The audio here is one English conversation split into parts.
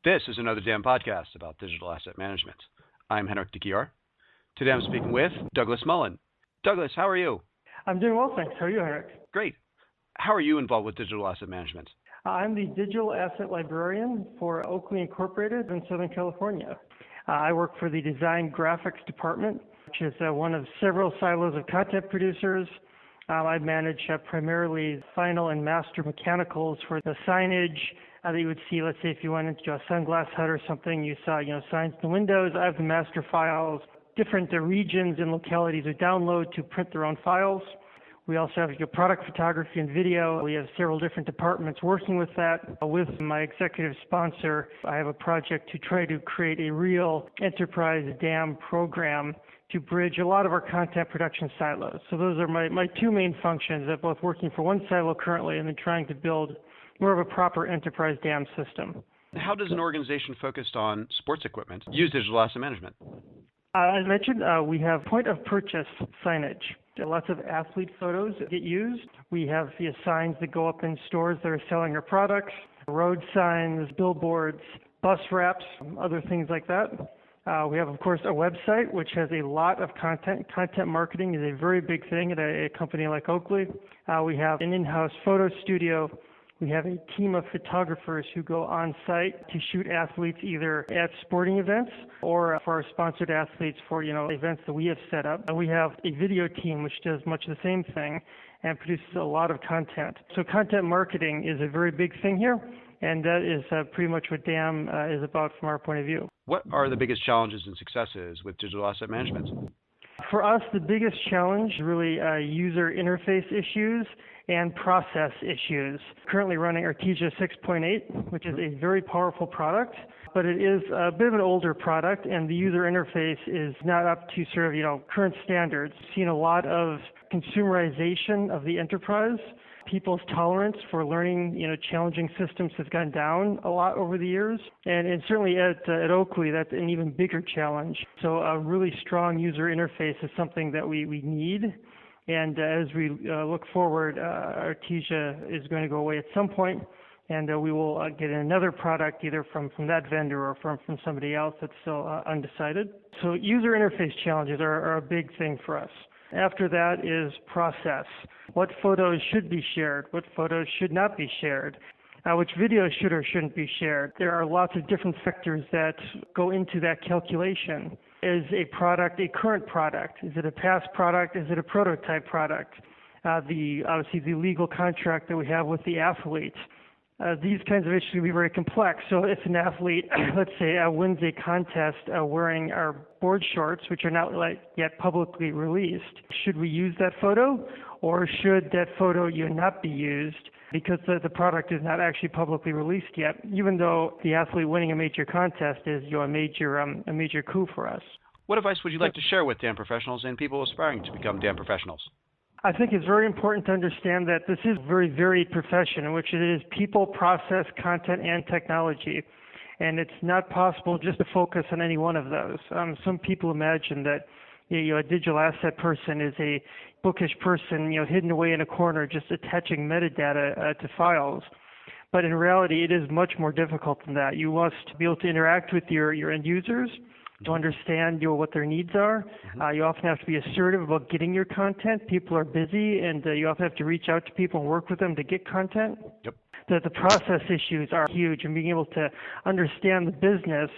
This is another DAM podcast about digital asset management. I'm Henrik DeGior. Today I'm speaking with Douglas Mullin. Douglas, how are you? I'm doing well, thanks. How are you, Henrik? Great. How are you involved with digital asset management? I'm the digital asset librarian for Oakley Incorporated in Southern California. I work for the design graphics department, which is one of several silos of content producers. I manage primarily final and master mechanicals for the signage that you would see. Let's say if you went into a sunglass hut or something, you saw signs in the windows. I have the master files, different regions and localities to download to print their own files. We also have product photography and video. We have several different departments working with that. With my executive sponsor, I have a project to try to create a real enterprise DAM program to bridge a lot of our content production silos. So those are my two main functions, that both working for one silo currently and then trying to build more of a proper enterprise DAM system. How does an organization focused on sports equipment use digital asset management? As mentioned, we have point of purchase signage. Lots of athlete photos get used. We have the signs that go up in stores that are selling our products, road signs, billboards, bus wraps, other things like that. We have, of course, a website which has a lot of content. Content marketing is a very big thing at a company like Oakley. We have an in-house photo studio. We have a team of photographers who go on site to shoot athletes either at sporting events or for our sponsored athletes for, events that we have set up. And we have a video team which does much the same thing and produces a lot of content. So content marketing is a very big thing here, and that is pretty much what DAM is about from our point of view. What are the biggest challenges and successes with digital asset management? For us, the biggest challenge is really user interface issues and process issues. Currently running Artesia 6.8, which is a very powerful product, but it is a bit of an older product, and the user interface is not up to sort of, current standards. We've seen a lot of consumerization of the enterprise. People's tolerance for learning, challenging systems has gone down a lot over the years. And certainly at Oakley, that's an even bigger challenge. So a really strong user interface is something that we need. And as we look forward, Artesia is going to go away at some point, and we will get another product either from that vendor or from somebody else that's still undecided. So user interface challenges are a big thing for us. After that is process. What photos should be shared? What photos should not be shared? Which videos should or shouldn't be shared? There are lots of different factors that go into that calculation. Is a product a current product? Is it a past product? Is it a prototype product? Obviously the legal contract that we have with the athlete. These kinds of issues can be very complex. So if an athlete, let's say, wins a contest wearing our board shorts, which are not yet publicly released, should we use that photo, or should that photo not be used because the product is not actually publicly released yet, even though the athlete winning a major contest is a major coup for us? What advice would you like to share with DAM professionals and people aspiring to become DAM professionals? I think it's very important to understand that this is a very varied profession in which it is people, process, content, and technology. And it's not possible just to focus on any one of those. Some people imagine that a digital asset person is a bookish person, hidden away in a corner just attaching metadata to files. But in reality, it is much more difficult than that. You must be able to interact with your end users to understand what their needs are. You often have to be assertive about getting your content. People are busy, and you often have to reach out to people and work with them to get content. Yep. The process issues are huge, and being able to understand the business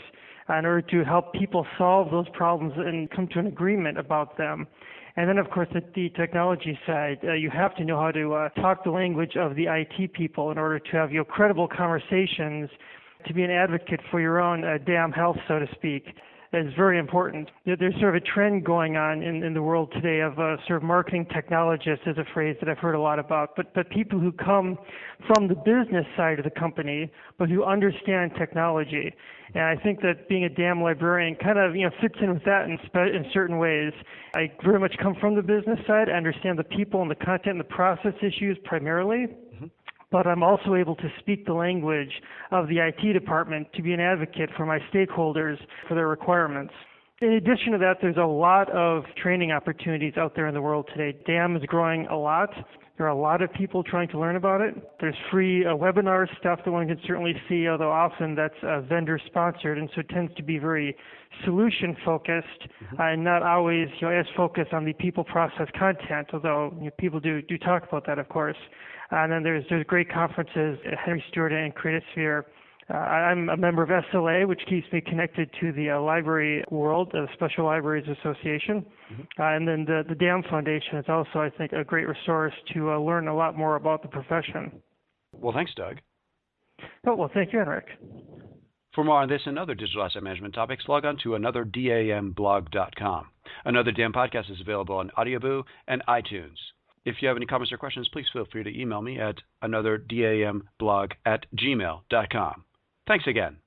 in order to help people solve those problems and come to an agreement about them. And then, of course, at the technology side, you have to know how to talk the language of the IT people in order to have credible conversations, to be an advocate for your own DAM health, so to speak. That is very important. There's sort of a trend going on in the world today of sort of marketing technologists, is a phrase that I've heard a lot about, but people who come from the business side of the company, but who understand technology. And I think that being a DAM librarian kind of fits in with that in certain ways. I very much come from the business side. I understand the people and the content and the process issues primarily. But I'm also able to speak the language of the IT department to be an advocate for my stakeholders for their requirements. In addition to that, there's a lot of training opportunities out there in the world today. DAM is growing a lot. There are a lot of people trying to learn about it. There's free webinar stuff that one can certainly see, although often that's vendor sponsored, and so it tends to be very solution focused and not always as focused on the people process content, although people do talk about that, of course. And then there's great conferences at Henry Stewart and Creatosphere. I'm a member of SLA, which keeps me connected to the library world, the Special Libraries Association. And then the DAM Foundation is also, I think, a great resource to learn a lot more about the profession. Well, thanks, Doug. Oh, well, thank you, Henrik. For more on this and other digital asset management topics, log on to another-damblog.com. Another Dam podcast is available on Audioboo and iTunes. If you have any comments or questions, please feel free to email me at another-damblog@gmail.com. Thanks again.